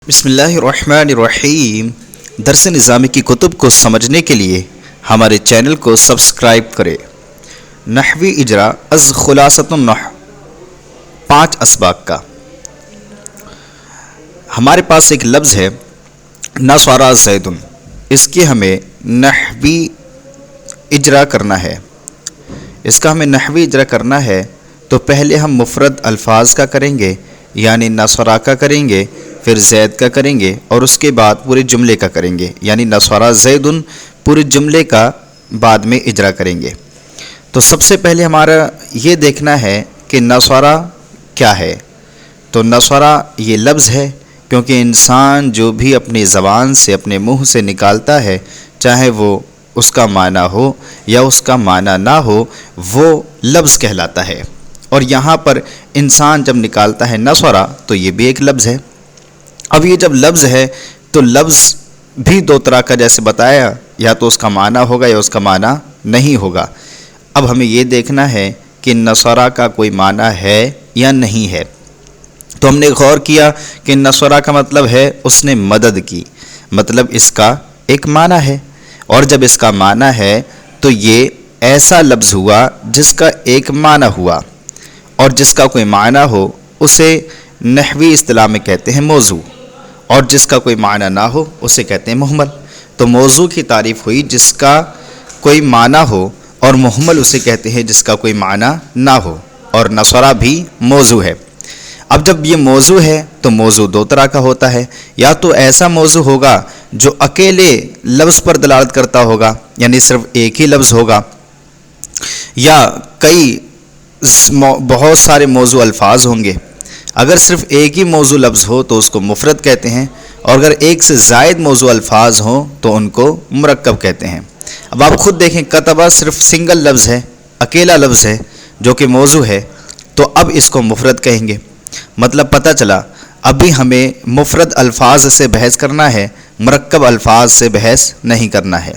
بسم اللہ الرحمن الرحیم۔ درس نظامی کی کتب کو سمجھنے کے لیے ہمارے چینل کو سبسکرائب کریں۔ نحوی اجرا از خلاصۃ النحو 5 اسباق کا۔ ہمارے پاس ایک لفظ ہے نصر زید، اس کی ہمیں نحوی اجرا کرنا ہے۔ اس کا ہمیں نحوی اجرا کرنا ہے تو پہلے ہم مفرد الفاظ کا کریں گے، یعنی نصرہ کا کریں گے، پھر زید کا کریں گے، اور اس کے بعد پورے جملے کا کریں گے، یعنی نصر زید پورے جملے کا بعد میں اجرا کریں گے۔ تو سب سے پہلے ہمارا یہ دیکھنا ہے کہ نصرہ کیا ہے۔ تو نصرہ یہ لفظ ہے، کیونکہ انسان جو بھی اپنی زبان سے اپنے منہ سے نکالتا ہے، چاہے وہ اس کا معنی ہو یا اس کا معنی نہ ہو، وہ لفظ کہلاتا ہے۔ اور یہاں پر انسان جب نکالتا ہے نصرہ تو یہ بھی ایک لفظ ہے۔ اب یہ جب لفظ ہے تو لفظ بھی 2 طرح کا جیسے بتایا، یا تو اس کا معنی ہوگا یا اس کا معنی نہیں ہوگا۔ اب ہمیں یہ دیکھنا ہے کہ نصرہ کا کوئی معنی ہے یا نہیں ہے۔ تو ہم نے غور کیا کہ نصرہ کا مطلب ہے اس نے مدد کی، مطلب اس کا ایک معنی ہے، اور جب اس کا معنی ہے تو یہ ایسا لفظ ہوا جس کا ایک معنی ہوا، اور جس کا کوئی معنی ہو اسے نحوی اصطلاح میں کہتے ہیں موضوع، اور جس کا کوئی معنی نہ ہو اسے کہتے ہیں محمل۔ تو موضوع کی تعریف ہوئی جس کا کوئی معنی ہو، اور محمل اسے کہتے ہیں جس کا کوئی معنی نہ ہو، اور نصرہ بھی موضوع ہے۔ اب جب یہ موضوع ہے تو موضوع 2 طرح کا ہوتا ہے، یا تو ایسا موضوع ہوگا جو اکیلے لفظ پر دلالت کرتا ہوگا، یعنی صرف ایک ہی لفظ ہوگا، یا بہت سارے موضوع الفاظ ہوں گے۔ اگر صرف ایک ہی موضوع لفظ ہو تو اس کو مفرد کہتے ہیں، اور اگر ایک سے زائد موضوع الفاظ ہوں تو ان کو مرکب کہتے ہیں۔ اب آپ خود دیکھیں، کتبہ صرف سنگل لفظ ہے، اکیلا لفظ ہے جو کہ موضوع ہے، تو اب اس کو مفرد کہیں گے۔ مطلب پتہ چلا ابھی ہمیں مفرد الفاظ سے بحث کرنا ہے، مرکب الفاظ سے بحث نہیں کرنا ہے۔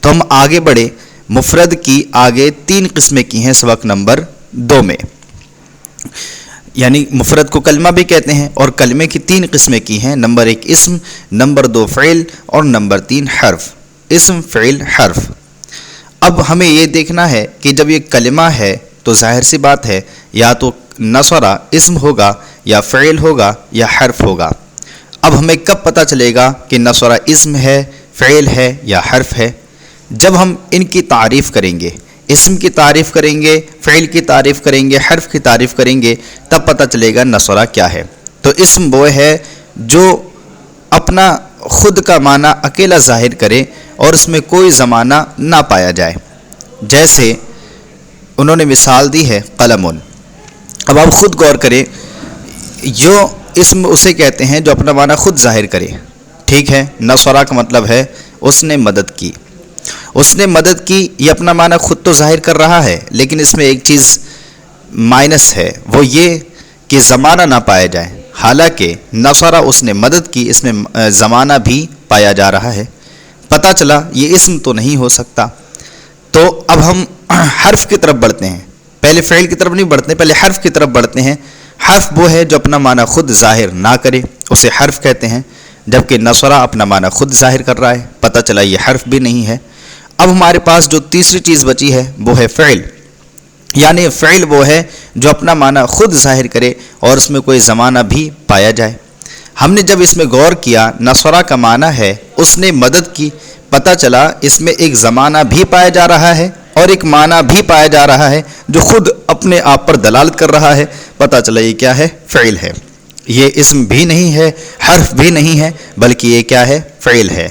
تو ہم آگے بڑھے، مفرد کی آگے 3 قسمیں کی ہیں سبق نمبر 2 میں، یعنی مفرد کو کلمہ بھی کہتے ہیں، اور کلمے کی 3 قسمیں کی ہیں۔ نمبر 1 اسم، نمبر 2 فعل، اور نمبر 3 حرف۔ اسم، فعل، حرف۔ اب ہمیں یہ دیکھنا ہے کہ جب یہ کلمہ ہے تو ظاہر سی بات ہے یا تو نصرہ اسم ہوگا، یا فعل ہوگا، یا حرف ہوگا۔ اب ہمیں کب پتہ چلے گا کہ نصرہ اسم ہے، فعل ہے، یا حرف ہے؟ جب ہم ان کی تعریف کریں گے، اسم کی تعریف کریں گے، فعل کی تعریف کریں گے، حرف کی تعریف کریں گے، تب پتہ چلے گا نصرہ کیا ہے۔ تو اسم وہ ہے جو اپنا خود کا معنی اکیلا ظاہر کرے اور اس میں کوئی زمانہ نہ پایا جائے۔ جیسے انہوں نے مثال دی ہے قلم۔ اب آپ خود غور کریں، جو اسم اسے کہتے ہیں جو اپنا معنی خود ظاہر کرے، ٹھیک ہے؟ نصرہ کا مطلب ہے اس نے مدد کی۔ اس نے مدد کی، یہ اپنا معنی خود تو ظاہر کر رہا ہے، لیکن اس میں ایک چیز مائنس ہے، وہ یہ کہ زمانہ نہ پایا جائے۔ حالانکہ نصرہ اس نے مدد کی، اس میں زمانہ بھی پایا جا رہا ہے۔ پتہ چلا یہ اسم تو نہیں ہو سکتا۔ تو اب ہم حرف کی طرف بڑھتے ہیں، پہلے فعل کی طرف نہیں بڑھتے، پہلے حرف کی طرف بڑھتے ہیں۔ حرف وہ ہے جو اپنا معنی خود ظاہر نہ کرے، اسے حرف کہتے ہیں، جبکہ نصرہ اپنا معنی خود ظاہر کر رہا ہے۔ پتہ چلا یہ حرف بھی نہیں ہے۔ اب ہمارے پاس جو تیسری چیز بچی ہے وہ ہے فعل، یعنی فعل وہ ہے جو اپنا معنی خود ظاہر کرے اور اس میں کوئی زمانہ بھی پایا جائے۔ ہم نے جب اس میں غور کیا، نصرہ کا معنی ہے اس نے مدد کی، پتہ چلا اس میں ایک زمانہ بھی پایا جا رہا ہے اور ایک معنی بھی پایا جا رہا ہے جو خود اپنے آپ پر دلالت کر رہا ہے۔ پتہ چلا یہ کیا ہے؟ فعل ہے۔ یہ اسم بھی نہیں ہے، حرف بھی نہیں ہے، بلکہ یہ کیا ہے؟ فعل ہے۔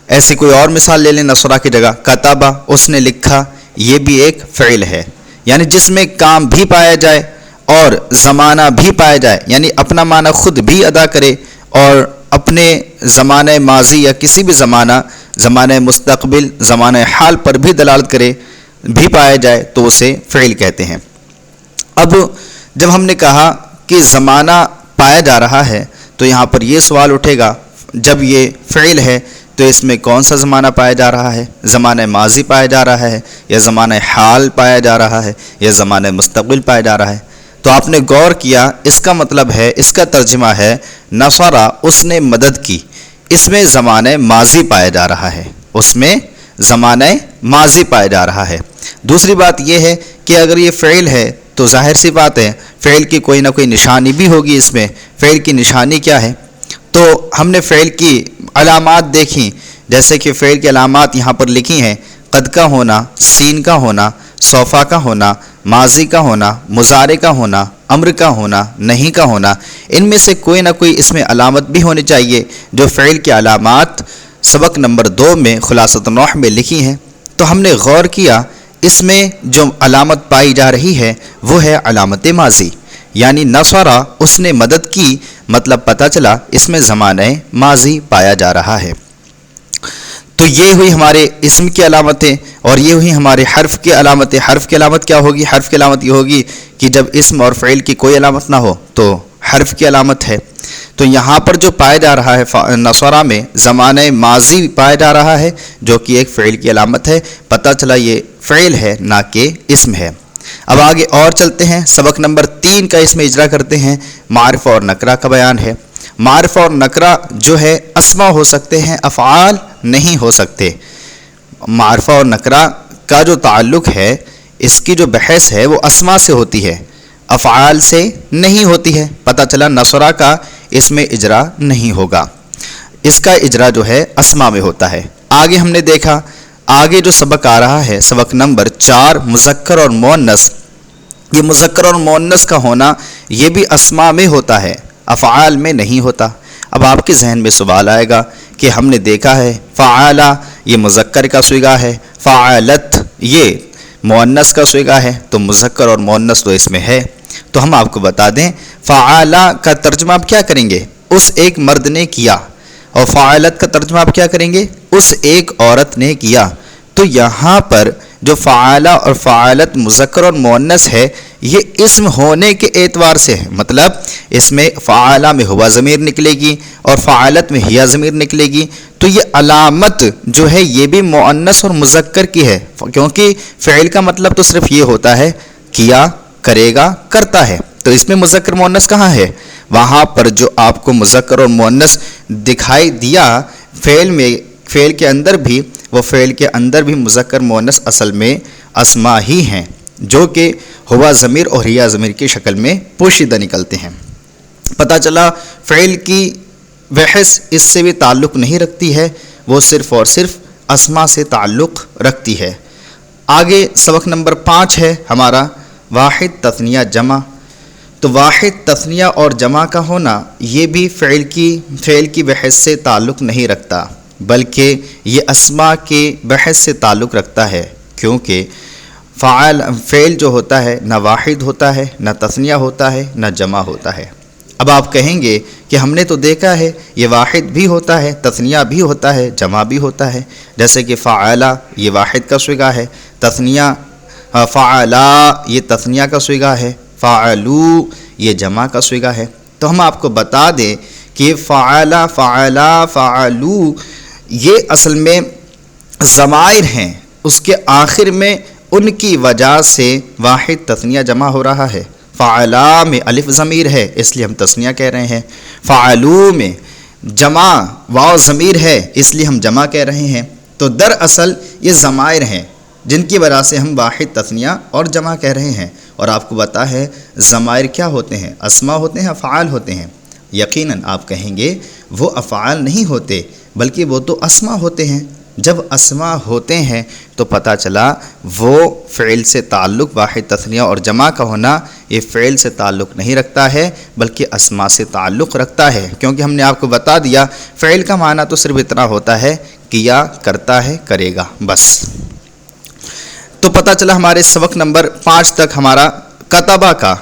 ایسی کوئی اور مثال لے لیں نصرہ کی جگہ، کتبہ، اس نے لکھا، یہ بھی ایک فعل ہے، یعنی جس میں کام بھی پایا جائے اور زمانہ بھی پایا جائے، یعنی اپنا معنی خود بھی ادا کرے اور اپنے زمانہ ماضی یا کسی بھی زمانہ مستقبل، زمانہ حال پر بھی دلالت کرے، بھی پایا جائے، تو اسے فعل کہتے ہیں۔ اب جب ہم نے کہا کہ زمانہ پایا جا رہا ہے تو یہاں پر یہ سوال اٹھے گا، جب یہ فعل ہے تو اس میں کون سا زمانہ پایا جا رہا ہے؟ زمانہ ماضی پایا جا رہا ہے، یا زمانہ حال پایا جا رہا ہے، یا زمانہ مستقبل پایا جا رہا ہے؟ تو آپ نے غور کیا اس کا مطلب ہے، اس کا ترجمہ ہے نصرہ، اس نے مدد کی، اس میں زمانہ ماضی پایا جا رہا ہے، اس میں زمانہ ماضی پایا جا رہا ہے۔ دوسری بات یہ ہے کہ اگر یہ فعل ہے تو ظاہر سی بات ہے فعل کی کوئی نہ کوئی نشانی بھی ہوگی، اس میں فعل کی نشانی کیا ہے؟ تو ہم نے فعل کی علامات دیکھیں، جیسے کہ فعل کی علامات یہاں پر لکھی ہیں، قد کا ہونا، سین کا ہونا، سوفا کا ہونا، ماضی کا ہونا، مضارع کا ہونا، امر کا ہونا، نہیں کا ہونا، ان میں سے کوئی نہ کوئی اس میں علامت بھی ہونی چاہیے۔ جو فعل کی علامات سبق نمبر 2 میں خلاصۃ النحو میں لکھی ہیں، تو ہم نے غور کیا اس میں جو علامت پائی جا رہی ہے وہ ہے علامت ماضی، یعنی نصرہ، اس نے مدد کی، مطلب پتہ چلا اس میں زمانہ ماضی پایا جا رہا ہے۔ تو یہ ہوئی ہمارے اسم کی علامتیں، اور یہ ہوئی ہمارے حرف کی علامتیں۔ حرف کی علامت کیا ہوگی؟ حرف کی علامت یہ ہوگی کہ جب اسم اور فعل کی کوئی علامت نہ ہو تو حرف کی علامت ہے۔ تو یہاں پر جو پایا جا رہا ہے نصرہ میں زمانہ ماضی پایا جا رہا ہے، جو کہ ایک فعل کی علامت ہے، پتہ چلا یہ فعل ہے نہ کہ اسم ہے۔ اب آگے اور چلتے ہیں، سبق نمبر 3 کا اس میں اجرا کرتے ہیں، معرفہ اور نکرہ کا بیان ہے۔ معرفہ اور نکرہ جو ہے اسما ہو سکتے ہیں، افعال نہیں ہو سکتے۔ معرفہ اور نکرہ کا جو تعلق ہے، اس کی جو بحث ہے وہ اسما سے ہوتی ہے، افعال سے نہیں ہوتی ہے۔ پتہ چلا نصرہ کا اس میں اجرا نہیں ہوگا، اس کا اجرا جو ہے اسما میں ہوتا ہے۔ آگے ہم نے دیکھا، آگے جو سبق آ رہا ہے سبق نمبر 4، مذکر اور مؤنث۔ یہ مذکر اور مؤنث کا ہونا یہ بھی اسما میں ہوتا ہے، افعال میں نہیں ہوتا۔ اب آپ کے ذہن میں سوال آئے گا کہ ہم نے دیکھا ہے فعالا یہ مذکر کا صیغہ ہے، فعالت یہ مؤنث کا صیغہ ہے، تو مذکر اور مؤنث تو اس میں ہے۔ تو ہم آپ کو بتا دیں فعالا کا ترجمہ آپ کیا کریں گے؟ اس ایک مرد نے کیا، اور فعالت کا ترجمہ آپ کیا کریں گے؟ اس ایک عورت نے کیا۔ تو یہاں پر جو فعالہ اور فعالت مذکر اور مؤنث ہے، یہ اسم ہونے کے اعتبار سے ہے، مطلب اس میں فعالہ میں ہوا ضمیر نکلے گی اور فعالت میں ہیا ضمیر نکلے گی، تو یہ علامت جو ہے یہ بھی مؤنث اور مذکر کی ہے، کیونکہ فعل کا مطلب تو صرف یہ ہوتا ہے کیا، کرے گا، کرتا ہے۔ تو اس میں مذکر مؤنث کہاں ہے؟ وہاں پر جو آپ کو مذکر اور مؤنث دکھائی دیا فعل میں، فعل کے اندر بھی، وہ فعل کے اندر بھی مذکر مؤنث اصل میں اسما ہی ہیں، جو کہ ہوا ضمیر اور ہیا ضمیر کی شکل میں پوشیدہ نکلتے ہیں۔ پتہ چلا فعل کی بحث اس سے بھی تعلق نہیں رکھتی ہے، وہ صرف اور صرف اسما سے تعلق رکھتی ہے۔ آگے سبق نمبر 5 ہے ہمارا واحد تثنیہ جمع۔ تو واحد تثنیہ اور جمع کا ہونا یہ بھی فعل کی بحث سے تعلق نہیں رکھتا، بلکہ یہ اسما کے بحث سے تعلق رکھتا ہے، کیونکہ فعل جو ہوتا ہے نہ واحد ہوتا ہے، نہ تثنیہ ہوتا ہے، نہ جمع ہوتا ہے۔ اب آپ کہیں گے کہ ہم نے تو دیکھا ہے یہ واحد بھی ہوتا ہے، تثنیہ بھی ہوتا ہے، جمع بھی ہوتا ہے، جیسے کہ فعالہ یہ واحد کا صیغہ ہے، تثنیہ فعلا یہ تثنیہ کا صیغہ ہے، فعلو یہ جمع کا صیغہ ہے۔ تو ہم آپ کو بتا دیں کہ فعلا، فعلا، فعلو یہ اصل میں ضمائر ہیں، اس کے آخر میں ان کی وجہ سے واحد تثنیہ جمع ہو رہا ہے۔ فعلا میں الف ضمیر ہے اس لیے ہم تثنیہ کہہ رہے ہیں، فعلو میں جمع واو ضمیر ہے اس لیے ہم جمع کہہ رہے ہیں۔ تو دراصل یہ ضمائر ہیں جن کی وجہ سے ہم واحد تثنیہ اور جمع کہہ رہے ہیں۔ اور آپ کو پتہ ہے ضمائر کیا ہوتے ہیں؟ اسما ہوتے ہیں، افعال ہوتے ہیں۔ یقیناً آپ کہیں گے وہ افعال نہیں ہوتے بلکہ وہ تو اسما ہوتے ہیں۔ جب اسما ہوتے ہیں تو پتہ چلا وہ فعل سے تعلق، واحد تثنیہ اور جمع کا ہونا یہ فعل سے تعلق نہیں رکھتا ہے بلکہ اسما سے تعلق رکھتا ہے، کیونکہ ہم نے آپ کو بتا دیا فعل کا معنی تو صرف اتنا ہوتا ہے کیا، کرتا ہے، کرے گا، بس۔ تو پتہ چلا ہمارے سبق نمبر 5 تک ہمارا کتبہ کا،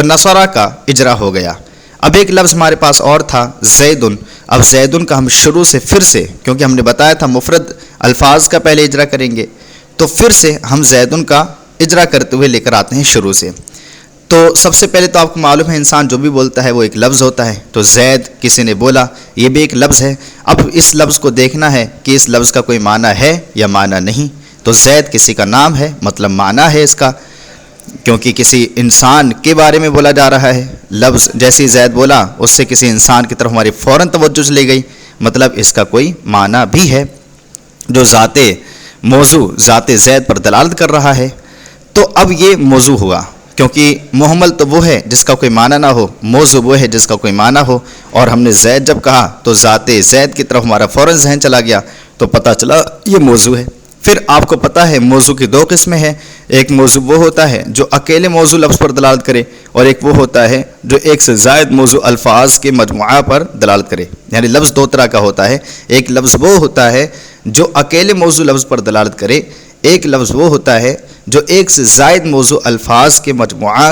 نصرہ کا اجرا ہو گیا۔ اب ایک لفظ ہمارے پاس اور تھا زیدن۔ اب زیدن کا ہم شروع سے پھر سے، کیونکہ ہم نے بتایا تھا مفرد الفاظ کا پہلے اجرا کریں گے، تو پھر سے ہم زیدن کا اجرا کرتے ہوئے لے کر آتے ہیں شروع سے۔ تو سب سے پہلے تو آپ کو معلوم ہے انسان جو بھی بولتا ہے وہ ایک لفظ ہوتا ہے، تو زید کسی نے بولا یہ بھی ایک لفظ ہے۔ اب اس لفظ کو دیکھنا ہے کہ اس لفظ کا کوئی معنی ہے یا معنی نہیں۔ تو زید کسی کا نام ہے، مطلب معنی ہے اس کا۔ کیونکہ کسی انسان کے بارے میں بولا جا رہا ہے. لفظ جیسے ہی زید بولا اس سے کسی انسان کی طرف ہماری فوراً توجہ چلی گئی، مطلب اس کا کوئی معنی بھی ہے جو ذات موضوع ذات زید پر دلالت کر رہا ہے. تو اب یہ موضوع ہوا، کیونکہ محمل تو وہ ہے جس کا کوئی معنی نہ ہو، موضوع وہ ہے جس کا کوئی معنی ہو. اور ہم نے زید جب کہا تو ذات زید کی طرف ہمارا فوراً ذہن چلا گیا، تو پتہ چلا یہ موضوع ہے. پھر آپ کو پتہ ہے موضوع کی دو قسمیں ہیں. ایک موضوع وہ ہوتا ہے جو اکیلے موضوع لفظ پر دلالت کرے، اور ایک وہ ہوتا ہے جو ایک سے زائد موضوع الفاظ کے مجموعہ پر دلالت کرے. یعنی لفظ دو طرح کا ہوتا ہے. ایک لفظ وہ ہوتا ہے جو اکیلے موضوع لفظ پر دلالت کرے، ایک لفظ وہ ہوتا ہے جو ایک سے زائد موضوع الفاظ کے مجموعہ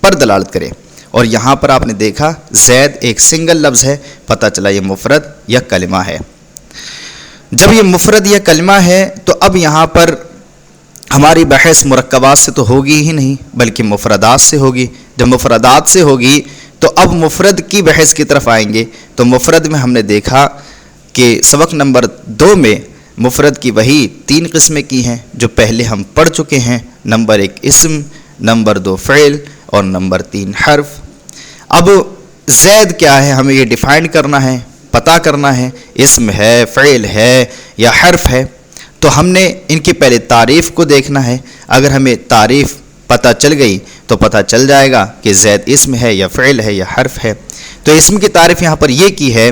پر دلالت کرے. اور یہاں پر آپ نے دیکھا زید ایک سنگل لفظ ہے، پتہ چلا یہ مفرد یا کلمہ ہے. جب یہ مفرد یا کلمہ ہے تو اب یہاں پر ہماری بحث مرکبات سے تو ہوگی ہی نہیں بلکہ مفردات سے ہوگی. جب مفردات سے ہوگی تو اب مفرد کی بحث کی طرف آئیں گے. تو مفرد میں ہم نے دیکھا کہ سبق نمبر 2 میں مفرد کی وہی 3 قسمیں کی ہیں جو پہلے ہم پڑھ چکے ہیں. نمبر 1 اسم، نمبر 2 فعل، اور نمبر 3 حرف. اب زید کیا ہے ہمیں یہ ڈیفائن کرنا ہے، پتہ کرنا ہے اسم ہے، فعل ہے یا حرف ہے. تو ہم نے ان کی پہلے تعریف کو دیکھنا ہے. اگر ہمیں تعریف پتہ چل گئی تو پتہ چل جائے گا کہ زید اسم ہے یا فعل ہے یا حرف ہے. تو اسم کی تعریف یہاں پر یہ کی ہے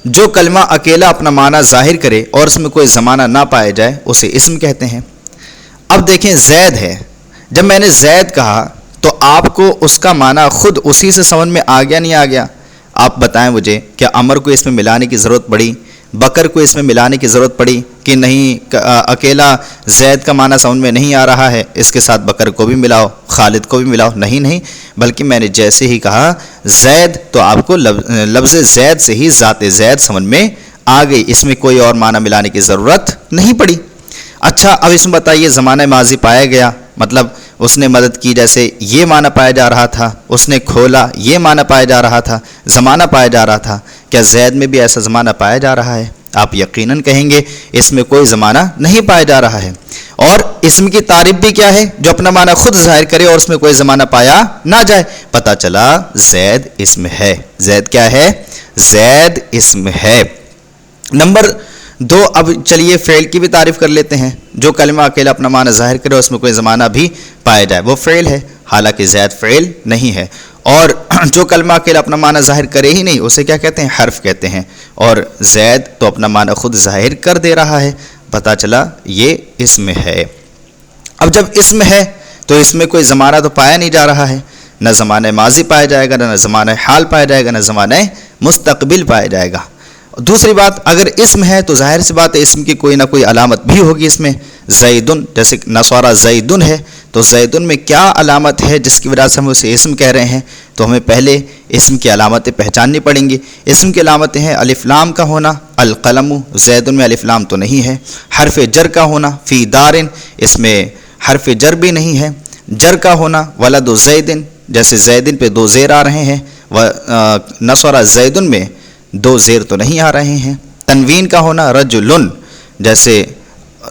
جو کلمہ اکیلا اپنا معنی ظاہر کرے اور اس میں کوئی زمانہ نہ پایا جائے اسے اسم کہتے ہیں. اب دیکھیں زید ہے، جب میں نے زید کہا تو آپ کو اس کا معنی خود اسی سے سمجھ میں آ گیا نہیں آ گیا؟ آپ بتائیں مجھے، کیا عمر کو اس میں ملانے کی ضرورت پڑی؟ بکر کو اس میں ملانے کی ضرورت پڑی کہ نہیں؟ اکیلا زید کا معنی سمجھ میں نہیں آ رہا ہے، اس کے ساتھ بکر کو بھی ملاؤ، خالد کو بھی ملاؤ. نہیں، بلکہ میں نے جیسے ہی کہا زید تو آپ کو لفظ زید سے ہی ذات زید سمجھ میں آ گئی، اس میں کوئی اور معنی ملانے کی ضرورت نہیں پڑی. اچھا اب اس میں بتائیے زمانہ ماضی پایا گیا، مطلب اس نے مدد کی جیسے یہ معنی پایا جا رہا تھا، اس نے کھولا یہ معنی پایا جا رہا تھا، زمانہ پایا جا رہا تھا. کیا زید میں بھی ایسا زمانہ پایا جا رہا ہے؟ آپ یقیناً کہیں گے اس میں کوئی زمانہ نہیں پایا جا رہا ہے. اور اسم کی تعریف بھی کیا ہے؟ جو اپنا معنی خود ظاہر کرے اور اس میں کوئی زمانہ پایا نہ جائے. پتہ چلا زید اسم ہے. زید کیا ہے؟ زید اسم ہے. نمبر 2 اب چلیے فعل کی بھی تعریف کر لیتے ہیں. جو کلمہ اکیلا اپنا معنی ظاہر کرے اور اس میں کوئی زمانہ بھی پایا جائے وہ فعل ہے، حالانکہ زید فعل نہیں ہے. اور جو کلمہ اکیلا اپنا معنی ظاہر کرے ہی نہیں اسے کیا کہتے ہیں؟ حرف کہتے ہیں. اور زید تو اپنا معنی خود ظاہر کر دے رہا ہے، پتہ چلا یہ اسم ہے. اب جب اسم ہے تو اس میں کوئی زمانہ تو پایا نہیں جا رہا ہے، نہ زمانہ ماضی پایا جائے گا، نہ زمانہ حال پایا جائے گا، نہ زمانہ مستقبل پایا جائے گا. دوسری بات، اگر اسم ہے تو ظاہر سی بات ہے اسم کی کوئی نہ کوئی علامت بھی ہوگی. اس میں زیدن، جیسے نصارہ زیدن ہے تو زیدن میں کیا علامت ہے جس کی وجہ سے ہم اسے اسم کہہ رہے ہیں؟ تو ہمیں پہلے اسم کی علامتیں پہچاننی پڑیں گی. اسم کی علامتیں ہیں الف لام کا ہونا، القلم، زیدن میں الف لام تو نہیں ہے. حرف جر کا ہونا، فی دارن، اس میں حرف جر بھی نہیں ہے. جر کا ہونا، ولد زیدن، جیسے زیدن پہ 2 زیر آ رہے ہیں، نصارہ زیدن میں 2 زیر تو نہیں آ رہے ہیں. تنوین کا ہونا، رجلن، جیسے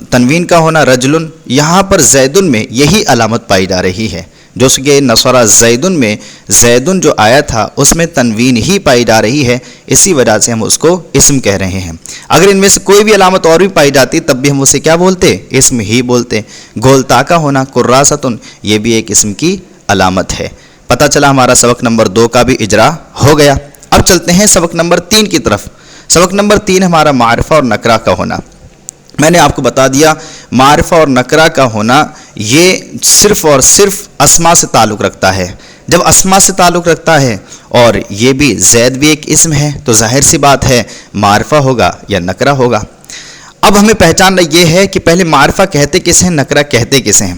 تنوین کا ہونا رجلن، یہاں پر زیدن میں یہی علامت پائی جا رہی ہے. جو کہ نصارہ زیدن میں زیدن جو آیا تھا اس میں تنوین ہی پائی جا رہی ہے، اسی وجہ سے ہم اس کو اسم کہہ رہے ہیں. اگر ان میں سے کوئی بھی علامت اور بھی پائی جاتی تب بھی ہم اسے کیا بولتے؟ اسم ہی بولتے. گولتا کا ہونا، قراستن، یہ بھی ایک اسم کی علامت ہے. پتہ چلا ہمارا سبق نمبر 2 کا بھی اجرا ہو گیا. اب چلتے ہیں سبق نمبر 3 کی طرف. سبق نمبر 3 ہمارا معرفہ اور نکرہ کا ہونا. میں نے آپ کو بتا دیا معرفہ اور نکرہ کا ہونا یہ صرف اور صرف اسما سے تعلق رکھتا ہے. جب اسما سے تعلق رکھتا ہے اور یہ بھی زید بھی ایک اسم ہے تو ظاہر سی بات ہے معرفہ ہوگا یا نکرہ ہوگا. اب ہمیں پہچاننا یہ ہے کہ پہلے معرفہ کہتے کسے ہیں، نکرہ کہتے کسے ہیں.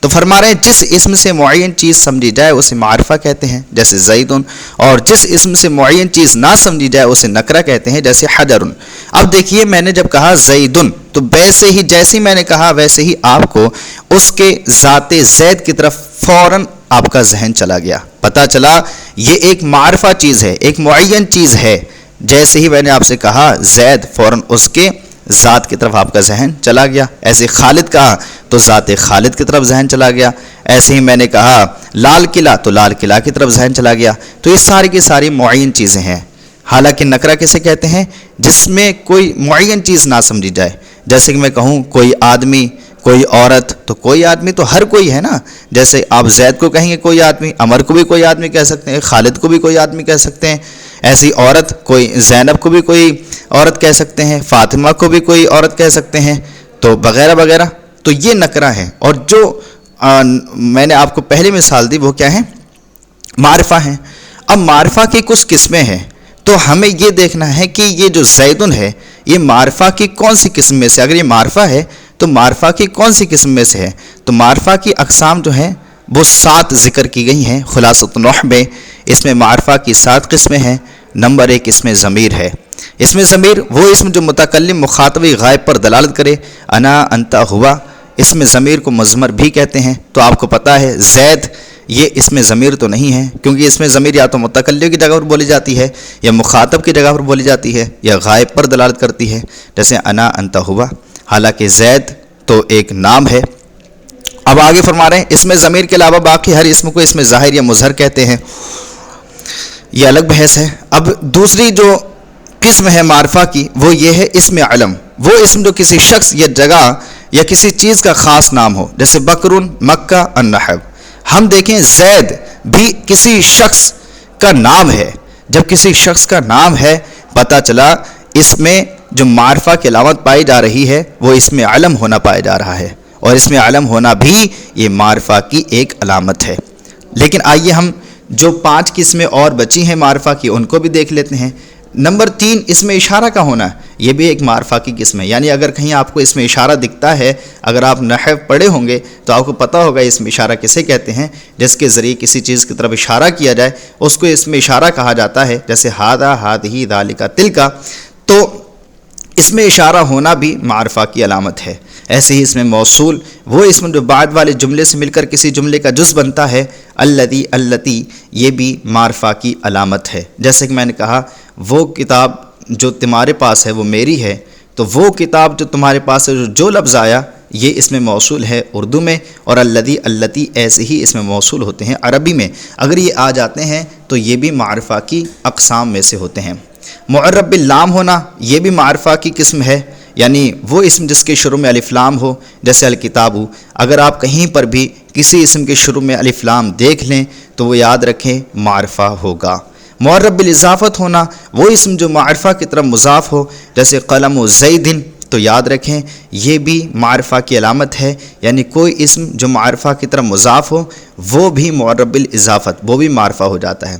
تو فرما رہے ہیں جس اسم سے معین چیز سمجھی جائے اسے معرفہ کہتے ہیں جیسے زیدن، اور جس اسم سے معین چیز نہ سمجھی جائے اسے نکرہ کہتے ہیں جیسے حجرن. اب دیکھیے میں نے جب کہا زیدن تو ویسے ہی جیسے میں نے کہا ویسے ہی آپ کو اس کے ذات زید کی طرف فوراً آپ کا ذہن چلا گیا. پتہ چلا یہ ایک معرفہ چیز ہے، ایک معین چیز ہے. جیسے ہی میں نے آپ سے کہا زید، فوراً اس کے ذات کی طرف آپ کا ذہن چلا گیا. ایسے خالد کہا تو ذات خالد کی طرف ذہن چلا گیا. ایسے ہی میں نے کہا لال قلعہ تو لال قلعہ کی طرف ذہن چلا گیا. تو یہ ساری کی ساری معین چیزیں ہیں. حالانکہ نکرہ کسے کہتے ہیں؟ جس میں کوئی معین چیز نہ سمجھی جائے. جیسے کہ میں کہوں کوئی آدمی، کوئی عورت، تو کوئی آدمی تو ہر کوئی ہے نا. جیسے آپ زید کو کہیں گے کوئی آدمی، عمر کو بھی کوئی آدمی کہہ سکتے ہیں، خالد کو بھی کوئی آدمی کہہ سکتے ہیں. ایسی عورت، کوئی زینب کو بھی کوئی عورت کہہ سکتے ہیں، فاطمہ کو بھی کوئی عورت کہہ سکتے ہیں، تو وغیرہ وغیرہ. تو یہ نکرہ ہیں. اور جو میں نے آپ کو پہلی مثال دی وہ کیا ہیں؟ معرفہ ہیں. اب معرفہ کی کچھ قسمیں ہیں، تو ہمیں یہ دیکھنا ہے کہ یہ جو زیدن ہے یہ معرفہ کی کون سی قسم میں سے، اگر یہ معرفہ ہے تو معرفہ کی کون سی قسم میں سے ہے. تو معرفہ کی اقسام جو ہیں وہ 7 ذکر کی گئی ہیں خلاصۃ النحو میں. اس میں معرفہ کی 7 قسمیں ہیں. نمبر 1 اس میں ضمیر ہے. اس میں ضمیر وہ اسم جو متکلم مخاطبی غائب پر دلالت کرے. انا، انت، ہوا. اس میں ضمیر کو مضمر بھی کہتے ہیں. تو آپ کو پتہ ہے زید یہ اس میں ضمیر تو نہیں ہے، کیونکہ اس میں ضمیر یا تو متکلم کی جگہ پر بولی جاتی ہے، یا مخاطب کی جگہ پر بولی جاتی ہے، یا غائب پر دلالت کرتی ہے، جیسے انا، انت، ہوا. حالانکہ زید تو ایک نام ہے. اب آگے فرما رہے ہیں اس میں ضمیر کے علاوہ باقی ہر اسم کو اس میں ظاہر یا مظہر کہتے ہیں. یہ الگ بحث ہے. اب دوسری جو قسم ہے معرفہ کی وہ یہ ہے اسم علم. وہ اسم جو کسی شخص یا جگہ یا کسی چیز کا خاص نام ہو، جیسے بکرن، مکہ، النحو. ہم دیکھیں زید بھی کسی شخص کا نام ہے. جب کسی شخص کا نام ہے پتہ چلا اس میں جو معرفہ کی علامت پائی جا رہی ہے وہ اس میں علم ہونا پایا جا رہا ہے، اور اس میں علم ہونا بھی یہ معرفہ کی ایک علامت ہے. لیکن آئیے ہم جو 5 قسمیں اور بچی ہیں معرفہ کی ان کو بھی دیکھ لیتے ہیں. نمبر 3 اس میں اشارہ کا ہونا، یہ بھی ایک معرفہ کی قسم ہے. یعنی اگر کہیں آپ کو اس میں اشارہ دکھتا ہے، اگر آپ نحو پڑھے ہوں گے تو آپ کو پتہ ہوگا اس میں اشارہ کسے کہتے ہیں. جس کے ذریعے کسی چیز کی طرف اشارہ کیا جائے اس کو اس میں اشارہ کہا جاتا ہے، جیسے ہاذا، ہذہ، ذالک، تلک. تو اس میں اشارہ ہونا بھی معرفہ کی علامت ہے. ایسے ہی اس میں موصول وہ اسم جو بعد والے جملے سے مل کر کسی جملے کا جز بنتا ہے، الذی، اللتی، یہ بھی معرفہ کی علامت ہے. جیسے کہ میں نے کہا وہ کتاب جو تمہارے پاس ہے وہ میری ہے، تو وہ کتاب جو تمہارے پاس ہے جو لفظ آیا یہ اس میں موصول ہے اردو میں، اور الذی، اللتی ایسے ہی اس میں موصول ہوتے ہیں عربی میں. اگر یہ آ جاتے ہیں تو یہ بھی معرفہ کی اقسام میں سے ہوتے ہیں. معرب باللام ہونا یہ بھی معرفہ کی قسم ہے. یعنی وہ اسم جس کے شروع میں الف لام ہو، جیسے الکتاب. اگر آپ کہیں پر بھی کسی اسم کے شروع میں الف لام دیکھ لیں تو وہ یاد رکھیں معرفہ ہوگا. معرب بالاضافت ہونا وہ اسم جو معرفہ کی طرف مضاف ہو، جیسے قلم و زیدن، تو یاد رکھیں یہ بھی معرفہ کی علامت ہے. یعنی کوئی اسم جو معرفہ کی طرف مضاف ہو وہ بھی معرب بالاضافت، وہ بھی معرفہ ہو جاتا ہے.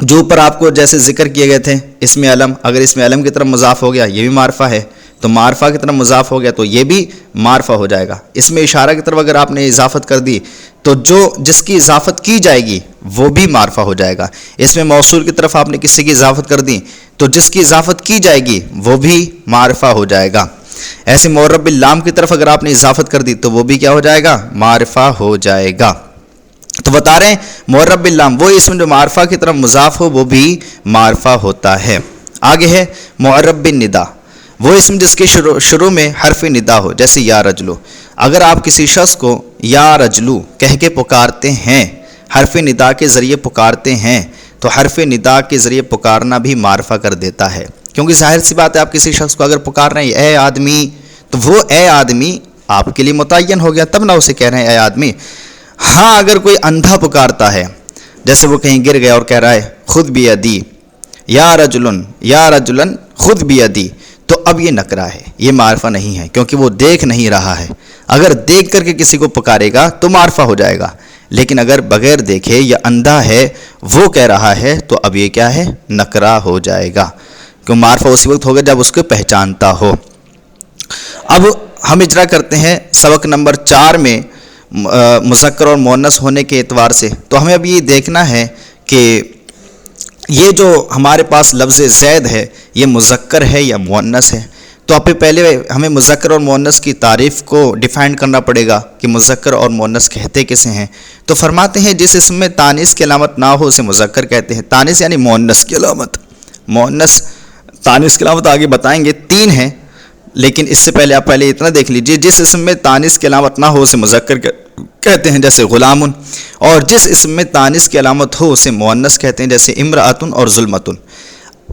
جو اوپر آپ کو جیسے ذکر کیے گئے تھے اس میں علم، اگر اس میں علم کی طرف مضاف ہو گیا یہ بھی معرفہ ہے، تو معرفہ کی طرف مضاف ہو گیا تو یہ بھی معرفہ ہو جائے گا. اس میں اشارہ کی طرف اگر آپ نے اضافت کر دی تو جو جس کی اضافت کی جائے گی وہ بھی معرفہ ہو جائے گا. اس میں موصول کی طرف آپ نے کسی کی اضافت کر دی تو جس کی اضافت کی جائے گی وہ بھی معرفہ ہو جائے گا. ایسے معرب باللام کی طرف اگر آپ نے اضافت کر دی تو وہ بھی کیا ہو جائے گا؟ معرفہ ہو جائے گا. تو بتا رہے ہیں معرب باللام وہ اسم جو معرفہ کی طرف مضاف ہو وہ بھی معرفہ ہوتا ہے. آگے ہے معرب بالندا، وہ اسم جس کے شروع میں حرف ندا ہو، جیسے یا رجلو. اگر آپ کسی شخص کو یا رجلو کہہ کے پکارتے ہیں، حرف ندا کے ذریعے پکارتے ہیں، تو حرف ندا کے ذریعے پکارنا بھی معرفہ کر دیتا ہے. کیونکہ ظاہر سی بات ہے آپ کسی شخص کو اگر پکار رہے ہیں اے آدمی، تو وہ اے آدمی آپ کے لیے متعین ہو گیا، تب نہ اسے کہہ رہے ہیں اے آدمی. ہاں اگر کوئی اندھا پکارتا ہے، جیسے وہ کہیں گر گیا اور کہہ رہا ہے خود بیدی، یا رجلن خود بیدی، تو اب یہ نکرہ ہے، یہ معرفہ نہیں ہے، کیونکہ وہ دیکھ نہیں رہا ہے. اگر دیکھ کر کے کسی کو پکارے گا تو معرفہ ہو جائے گا، لیکن اگر بغیر دیکھے یا اندھا ہے وہ کہہ رہا ہے تو اب یہ کیا ہے؟ نکرہ ہو جائے گا. کیوں معرفہ اسی وقت ہوگا جب اس کو پہچانتا ہو. اب ہم اجرا کرتے ہیں سبق نمبر 4 میں مذکر اور مؤنث ہونے کے اعتبار سے. تو ہمیں اب یہ دیکھنا ہے کہ یہ جو ہمارے پاس لفظ زید ہے یہ مذکر ہے یا مؤنث ہے. تو اب پہلے ہمیں مذکر اور مؤنث کی تعریف کو ڈیفائن کرنا پڑے گا کہ مذکر اور مؤنث کہتے کسے ہیں. تو فرماتے ہیں جس اسم میں تانیث کی علامت نہ ہو اسے مذکر کہتے ہیں. تانیث یعنی مؤنث کی علامت. مؤنث تانیث کی علامت آگے بتائیں گے 3 ہیں، لیکن اس سے پہلے آپ اتنا دیکھ لیجئے جس اسم میں تانیث کی علامت نہ ہو اسے مذکر کہتے ہیں جیسے غلام، اور جس اسم میں تانیث کی علامت ہو اسے مؤنث کہتے ہیں جیسے امرأۃ اور ظلمۃ۔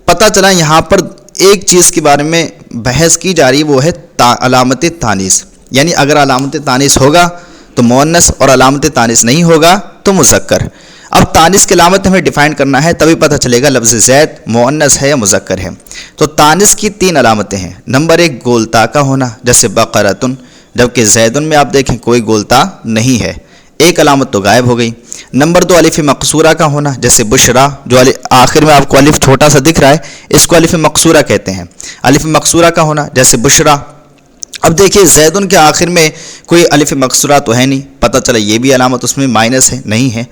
پتہ چلا یہاں پر ایک چیز کے بارے میں بحث کی جا رہی، وہ ہے علامت تانیث، یعنی اگر علامت تانیث ہوگا تو مؤنث اور علامت تانیث نہیں ہوگا تو مذکر۔ اب تانیث کی علامت ہمیں ڈیفائن کرنا ہے، تبھی پتہ چلے گا لفظ زید مؤنث ہے یا مذکر ہے۔ تو تانیث کی 3 علامتیں ہیں۔ نمبر 1 گولتا کا ہونا جیسے بقرۃ، جبکہ زیدن میں آپ دیکھیں کوئی گولتا نہیں ہے، ایک علامت تو غائب ہو گئی۔ نمبر 2 الف مقصورہ کا ہونا جیسے بشرا، جو آخر میں آپ کو الف چھوٹا سا دکھ رہا ہے اس کو الف مقصورہ کہتے ہیں، الف مقصورہ کا ہونا جیسے بشرا۔ اب دیکھیے زیدن کے آخر میں کوئی الف مقصورہ تو ہے نہیں، پتہ چلا یہ بھی علامت اس میں مائنس ہے، نہیں ہے۔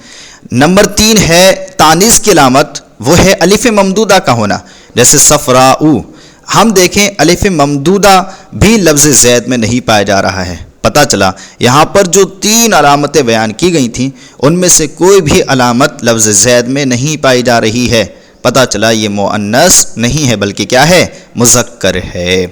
نمبر 3 ہے تانیث کی علامت، وہ ہے الف ممدودہ کا ہونا جیسے صفراء۔ ہم دیکھیں الف ممدودہ بھی لفظ زید میں نہیں پایا جا رہا ہے۔ پتہ چلا یہاں پر جو 3 علامتیں بیان کی گئی تھیں ان میں سے کوئی بھی علامت لفظ زید میں نہیں پائی جا رہی ہے۔ پتہ چلا یہ مؤنث نہیں ہے بلکہ کیا ہے، مذکر ہے۔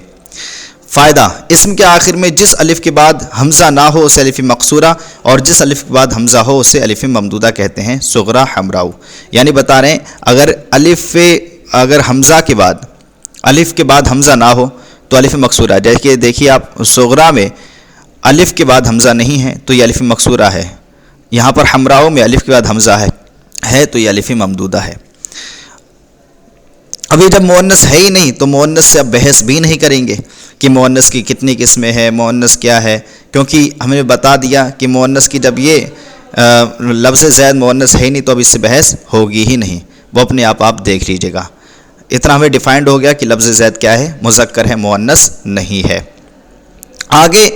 فائدہ، اسم کے آخر میں جس الف کے بعد حمزہ نہ ہو اسے الف مقصورہ، اور جس الف کے بعد حمزہ ہو اسے الف ممدودہ کہتے ہیں، صغرا حمراء۔ یعنی بتا رہے ہیں اگر حمزہ کے بعد الف کے بعد حمزہ نہ ہو تو الف مقصورہ، جیسے دیکھیے آپ صغرا میں الف کے بعد حمزہ نہیں ہے تو یہ الف مقصورہ ہے، یہاں پر حمراء میں الف کے بعد حمزہ ہے تو یہ الف ممدودہ ہے۔ ابھی جب مؤنث ہے ہی نہیں تو مؤنث سے اب بحث بھی نہیں کریں گے کہ مؤنث کی کتنی قسمیں ہیں، مؤنث کیا ہے، کیونکہ ہمیں بتا دیا کہ مؤنث کی جب یہ لفظ زید مؤنث ہے ہی نہیں تو اب اس سے بحث ہوگی ہی نہیں، وہ اپنے آپ دیکھ لیجیے گا۔ اتنا ہمیں ڈیفائنڈ ہو گیا کہ لفظ زید کیا ہے، مذکر ہے، مؤنث نہیں ہے۔ آگے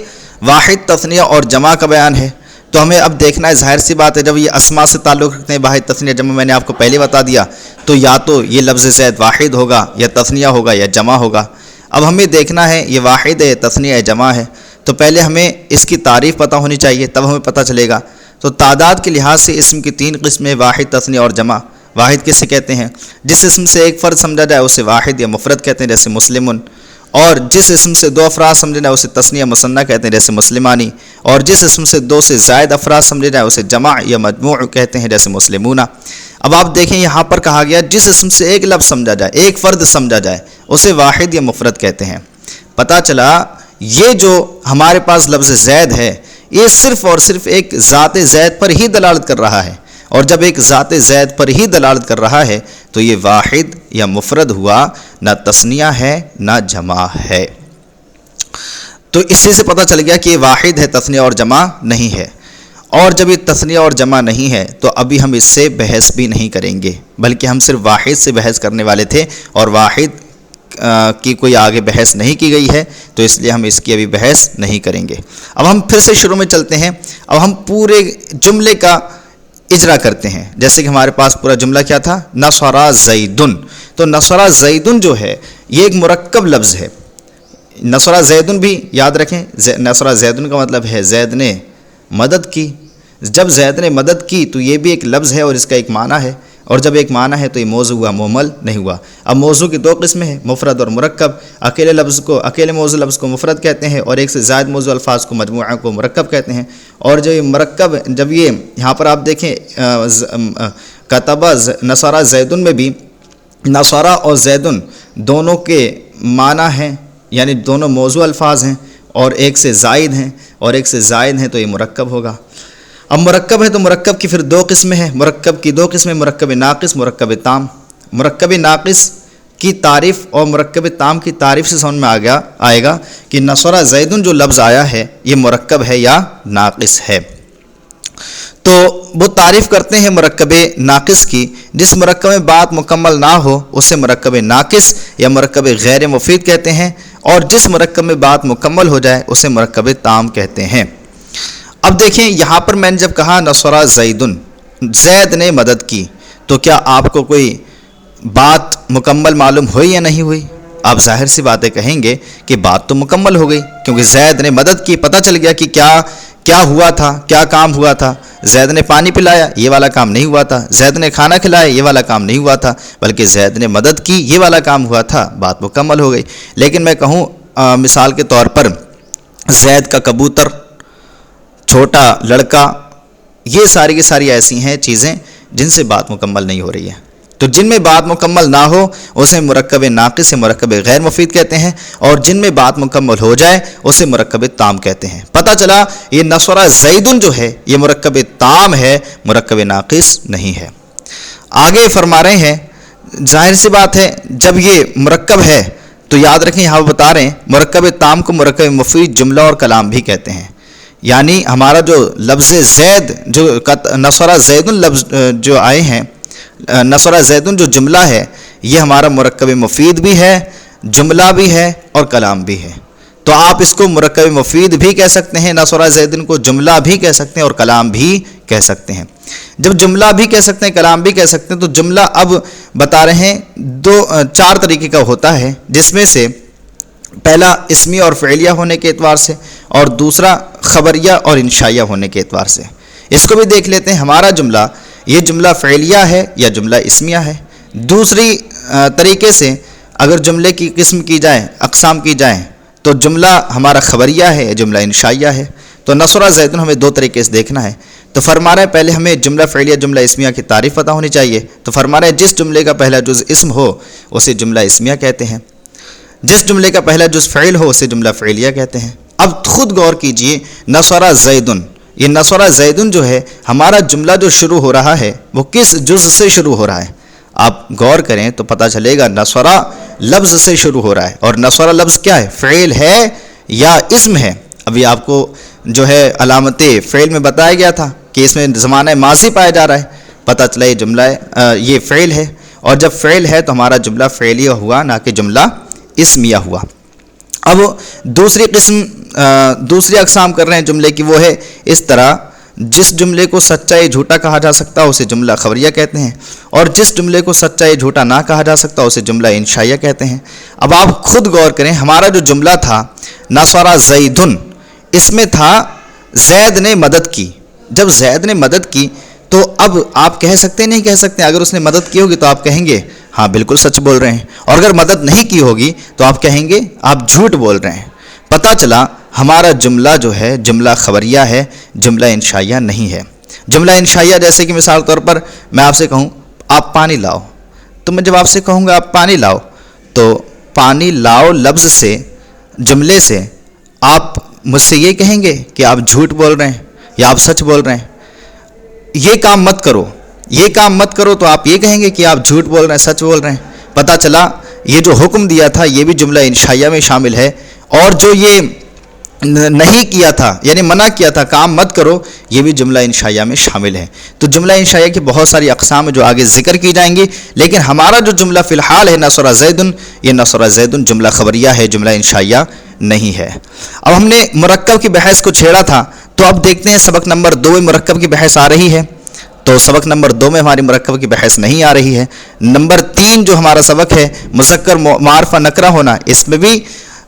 واحد، تثنیہ اور جمع کا بیان ہے، تو ہمیں اب دیکھنا ہے، ظاہر سی بات ہے جب یہ اسماء سے تعلق رکھتے ہیں واحد تثنیہ جمع، میں نے آپ کو پہلے بتا دیا، تو یا تو یہ لفظ زید واحد ہوگا یا تثنیہ ہوگا یا جمع ہوگا۔ اب ہمیں دیکھنا ہے یہ واحد ہے، تثنیہ ہے، جمع ہے، تو پہلے ہمیں اس کی تعریف پتہ ہونی چاہیے تب ہمیں پتہ چلے گا۔ تو تعداد کے لحاظ سے اسم کی 3 قسمیں، واحد، تثنیہ اور جمع۔ واحد کسے کہتے ہیں؟ جس اسم سے ایک فرد سمجھا جائے اسے واحد یا مفرد کہتے ہیں جیسے مسلمن، اور جس اسم سے 2 افراد سمجھا جائے اسے تثنیہ مثنیٰ کہتے ہیں جیسے مسلمانی، اور جس اسم سے 2 سے زائد افراد سمجھے جائے اسے جمع یا مجموع کہتے ہیں جیسے مسلمون۔ اب آپ دیکھیں یہاں پر کہا گیا جس اسم سے ایک لفظ سمجھا جائے، ایک فرد سمجھا جائے اسے واحد یا مفرد کہتے ہیں۔ پتہ چلا یہ جو ہمارے پاس لفظ زید ہے یہ صرف اور صرف ایک ذات زید پر ہی دلالت کر رہا ہے، اور جب ایک ذات زید پر ہی دلالت کر رہا ہے تو یہ واحد یا مفرد ہوا، نہ تثنیہ ہے نہ جمع ہے۔ تو اسی سے پتہ چل گیا کہ یہ واحد ہے، تثنیہ اور جمع نہیں ہے۔ اور جب یہ تثنیہ اور جمع نہیں ہے تو ابھی ہم اس سے بحث بھی نہیں کریں گے، بلکہ ہم صرف واحد سے بحث کرنے والے تھے، اور واحد کی کوئی آگے بحث نہیں کی گئی ہے تو اس لیے ہم اس کی ابھی بحث نہیں کریں گے۔ اب ہم پھر سے شروع میں چلتے ہیں، اب ہم پورے جملے کا اجرا کرتے ہیں۔ جیسے کہ ہمارے پاس پورا جملہ کیا تھا، نصر زیدن، تو نصر زیدن جو ہے یہ ایک مرکب لفظ ہے۔ نصر زیدن بھی یاد رکھیں، نصر زیدن کا مطلب ہے زید نے مدد کی۔ جب زید نے مدد کی تو یہ بھی ایک لفظ ہے اور اس کا ایک معنی ہے، اور جب ایک معنی ہے تو یہ موضوع ہوا، مہمل نہیں ہوا۔ اب موضوع کی 2 قسمیں ہیں، مفرد اور مرکب۔ اکیلے موضوع لفظ کو مفرد کہتے ہیں، اور ایک سے زائد موضوع الفاظ کو مجموعہ کو مرکب کہتے ہیں۔ اور جو یہ مرکب، جب یہ یہاں پر آپ دیکھیں کتبہ نصر زیدن میں بھی نصر اور زیدن دونوں کے معنی ہیں، یعنی دونوں موضوع الفاظ ہیں، اور ایک سے زائد ہیں تو یہ مرکب ہوگا۔ اب مرکب ہے تو مرکب کی پھر 2 قسمیں ہیں، مرکب کی 2 قسمیں، مرکب ناقص، مرکب تام۔ مرکب ناقص کی تعریف اور مرکب تام کی تعریف سے سمجھ میں آئے گا کہ نصر زیدن جو لفظ آیا ہے یہ مرکب ہے یا ناقص ہے۔ تو وہ تعریف کرتے ہیں مرکب ناقص کی، جس مرکب میں بات مکمل نہ ہو اسے مرکب ناقص یا مرکب غیر مفید کہتے ہیں، اور جس مرکب میں بات مکمل ہو جائے اسے مرکب تام کہتے ہیں۔ اب دیکھیں یہاں پر میں نے جب کہا نصر زیدن، زید نے مدد کی، تو کیا آپ کو کوئی بات مکمل معلوم ہوئی یا نہیں ہوئی؟ آپ ظاہر سی باتیں کہیں گے کہ بات تو مکمل ہو گئی، کیونکہ زید نے مدد کی، پتہ چل گیا کہ کیا ہوا تھا، کیا کام ہوا تھا۔ زید نے پانی پلایا، یہ والا کام نہیں ہوا تھا۔ زید نے کھانا کھلایا، یہ والا کام نہیں ہوا تھا، بلکہ زید نے مدد کی، یہ والا کام ہوا تھا، بات مکمل ہو گئی۔ لیکن میں کہوں مثال کے طور پر زید کا کبوتر، چھوٹا لڑکا یہ ساری کی ساری ایسی ہیں چیزیں جن سے بات مکمل نہیں ہو رہی ہے. تو جن میں بات مکمل نہ ہو اسے مرکب ناقص سے مرکب غیر مفید کہتے ہیں, اور جن میں بات مکمل ہو جائے اسے مرکب تام کہتے ہیں. پتہ چلا یہ نصر زیدن جو ہے یہ مرکب تام ہے, مرکب ناقص نہیں ہے. آگے فرما رہے ہیں ظاہر سی بات ہے جب یہ مرکب ہے تو یاد رکھیں یہاں بتا رہے ہیں مرکب تام کو مرکب مفید جملہ اور کلام بھی کہتے ہیں. یعنی ہمارا جو لفظ زید جو نصر زیدن لفظ جو آئے ہیں, نصر زیدن جو جملہ ہے یہ ہمارا مرکب مفید بھی ہے, جملہ بھی ہے اور کلام بھی ہے. تو آپ اس کو مرکب مفید بھی کہہ سکتے ہیں, نصر زیدن کو جملہ بھی کہہ سکتے ہیں اور کلام بھی کہہ سکتے ہیں. جب جملہ بھی کہہ سکتے ہیں کلام بھی کہہ سکتے ہیں تو جملہ اب بتا رہے ہیں 4 طریقے کا ہوتا ہے, جس میں سے پہلا اسمی اور فعلیہ ہونے کے اعتبار سے, اور دوسرا خبریہ اور انشائیہ ہونے کے اعتبار سے. اس کو بھی دیکھ لیتے ہیں ہمارا جملہ یہ جملہ فعلیہ ہے یا جملہ اسمیہ ہے. دوسری طریقے سے اگر جملے کی قسم کی جائے, اقسام کی جائیں, تو جملہ ہمارا خبریہ ہے یا جملہ انشائیہ ہے. تو نصر زیدن ہمیں 2 طریقے سے دیکھنا ہے. تو فرما رہے ہیں پہلے ہمیں جملہ فعلیہ جملہ اسمیہ کی تعریف پتہ ہونی چاہیے. تو فرما رہے ہیں جس جملے کا پہلا جز اسم ہو اسے جملہ اسمیہ کہتے ہیں, جس جملے کا پہلا جز فعل ہو اسے جملہ فعلیہ کہتے ہیں. اب خود غور کیجئے نصر زیدن, یہ نصر زیدن جو ہے ہمارا جملہ جو شروع ہو رہا ہے وہ کس جز سے شروع ہو رہا ہے؟ آپ غور کریں تو پتہ چلے گا نصر لفظ سے شروع ہو رہا ہے. اور نصر لفظ کیا ہے, فعل ہے یا اسم ہے؟ ابھی آپ کو جو ہے علامت فعل میں بتایا گیا تھا کہ اس میں زمانہ ماضی پایا جا رہا ہے. پتہ چلا یہ جملہ یہ فعل ہے, اور جب فعل ہے تو ہمارا جملہ فعلیہ ہوا نہ کہ جملہ اسمیہ ہوا. اب دوسری اقسام کر رہے ہیں جملے کی, وہ ہے اس طرح جس جملے کو سچا یا جھوٹا کہا جا سکتا اسے جملہ خبریہ کہتے ہیں, اور جس جملے کو سچا یا جھوٹا نہ کہا جا سکتا اسے جملہ انشائیہ کہتے ہیں. اب آپ خود غور کریں ہمارا جو جملہ تھا نصر زیدن, اس میں تھا زید نے مدد کی. جب زید نے مدد کی تو اب آپ کہہ سکتے نہیں کہہ سکتے, اگر اس نے مدد کی ہوگی تو آپ کہیں گے ہاں بالکل سچ بول رہے ہیں, اور اگر مدد نہیں کی ہوگی تو آپ کہیں گے آپ جھوٹ بول رہے ہیں. پتہ چلا ہمارا جملہ جو ہے جملہ خبریہ ہے, جملہ انشائیہ نہیں ہے. جملہ انشائیہ جیسے کہ مثال طور پر میں آپ سے کہوں آپ پانی لاؤ, تو میں جب آپ سے کہوں گا آپ پانی لاؤ تو پانی لاؤ لفظ سے جملے سے آپ مجھ سے یہ کہیں گے کہ آپ جھوٹ بول رہے ہیں یا آپ سچ بول رہے ہیں. یہ کام مت کرو, یہ کام مت کرو, تو آپ یہ کہیں گے کہ آپ جھوٹ بول رہے ہیں سچ بول رہے ہیں. پتہ چلا یہ جو حکم دیا تھا یہ بھی جملہ انشائیہ میں شامل ہے, اور جو یہ نہیں کیا تھا یعنی منع کیا تھا کام مت کرو یہ بھی جملہ انشائیہ میں شامل ہے. تو جملہ انشائیہ کی بہت ساری اقسام جو آگے ذکر کی جائیں گی, لیکن ہمارا جو جملہ فی الحال ہے نصر زیدن, یہ نصر زیدن جملہ خبریہ ہے, جملہ انشائیہ نہیں ہے. اب ہم نے مرکب کی بحث کو چھیڑا تھا, تو اب دیکھتے ہیں سبق نمبر 2 میں مرکب کی بحث آ رہی ہے. تو سبق نمبر 2 میں ہماری مرکب کی بحث نہیں آ رہی ہے. نمبر 3 جو ہمارا سبق ہے مذکر معرفہ نکرہ ہونا, اس میں بھی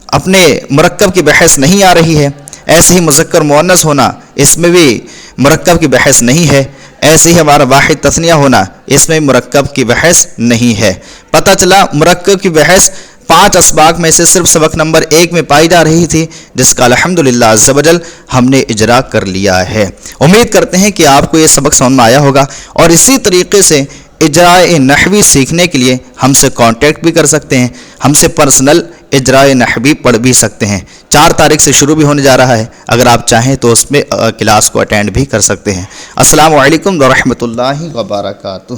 اپنے مرکب کی بحث نہیں آ رہی ہے. ایسے ہی مذکر مؤنث ہونا, اس میں بھی مرکب کی بحث نہیں ہے. ایسے ہی ہمارا واحد تثنیہ ہونا, اس میں مرکب کی بحث نہیں ہے. پتہ چلا مرکب کی بحث 5 اسباق میں سے صرف سبق نمبر 1 میں پائی جا رہی تھی, جس کا الحمدللہ عز و جل ہم نے اجرا کر لیا ہے. امید کرتے ہیں کہ آپ کو یہ سبق سمجھ میں آیا ہوگا, اور اسی طریقے سے اجراء نحوی سیکھنے کے لیے ہم سے کانٹیکٹ بھی کر سکتے ہیں, ہم سے پرسنل اجراء نحوی پڑھ بھی سکتے ہیں. 4 تاریخ سے شروع بھی ہونے جا رہا ہے, اگر آپ چاہیں تو اس میں کلاس کو اٹینڈ بھی کر سکتے ہیں. السلام علیکم ورحمۃ اللہ وبرکاتہ.